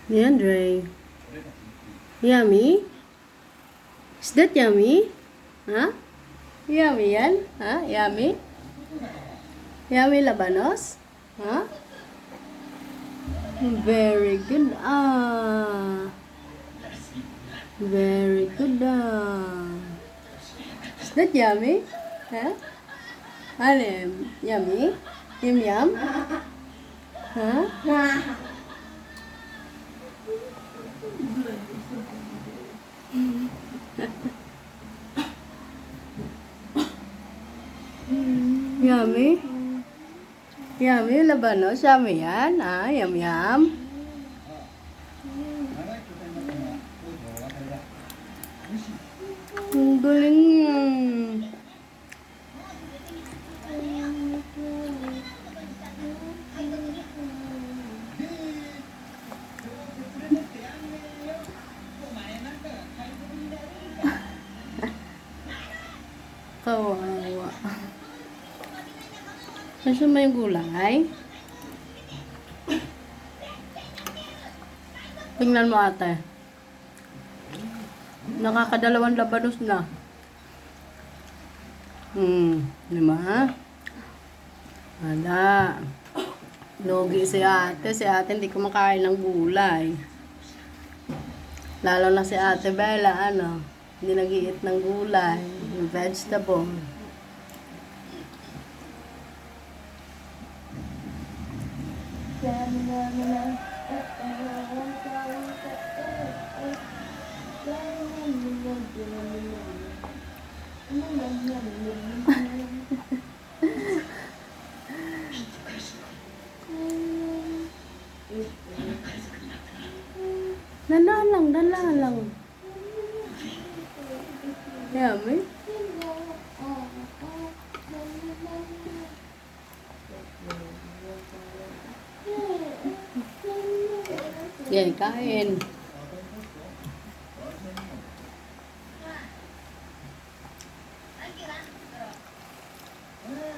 Leandre. Yummy? Is that yummy? Huh? Yummy yan? Huh? Yummy? Yummy labanos? Huh? Very good. Very good. Is that yummy? Huh? Ano? Yummy? Yum yum? Huh? Yummy? Yummy labanos? Yummy yan? Yum yum? Ang galing yan. Kawawa. Kasi may gulay. Tingnan mo ate. Nakakadalawang labanos na. Diba? Wala. Logi si ate. Si ate hindi kumakain ng gulay. Lalo na si ate Bella, hindi nag-iit ng gulay. Yung vegetable. Dala lang. Yummy. Yan, kain.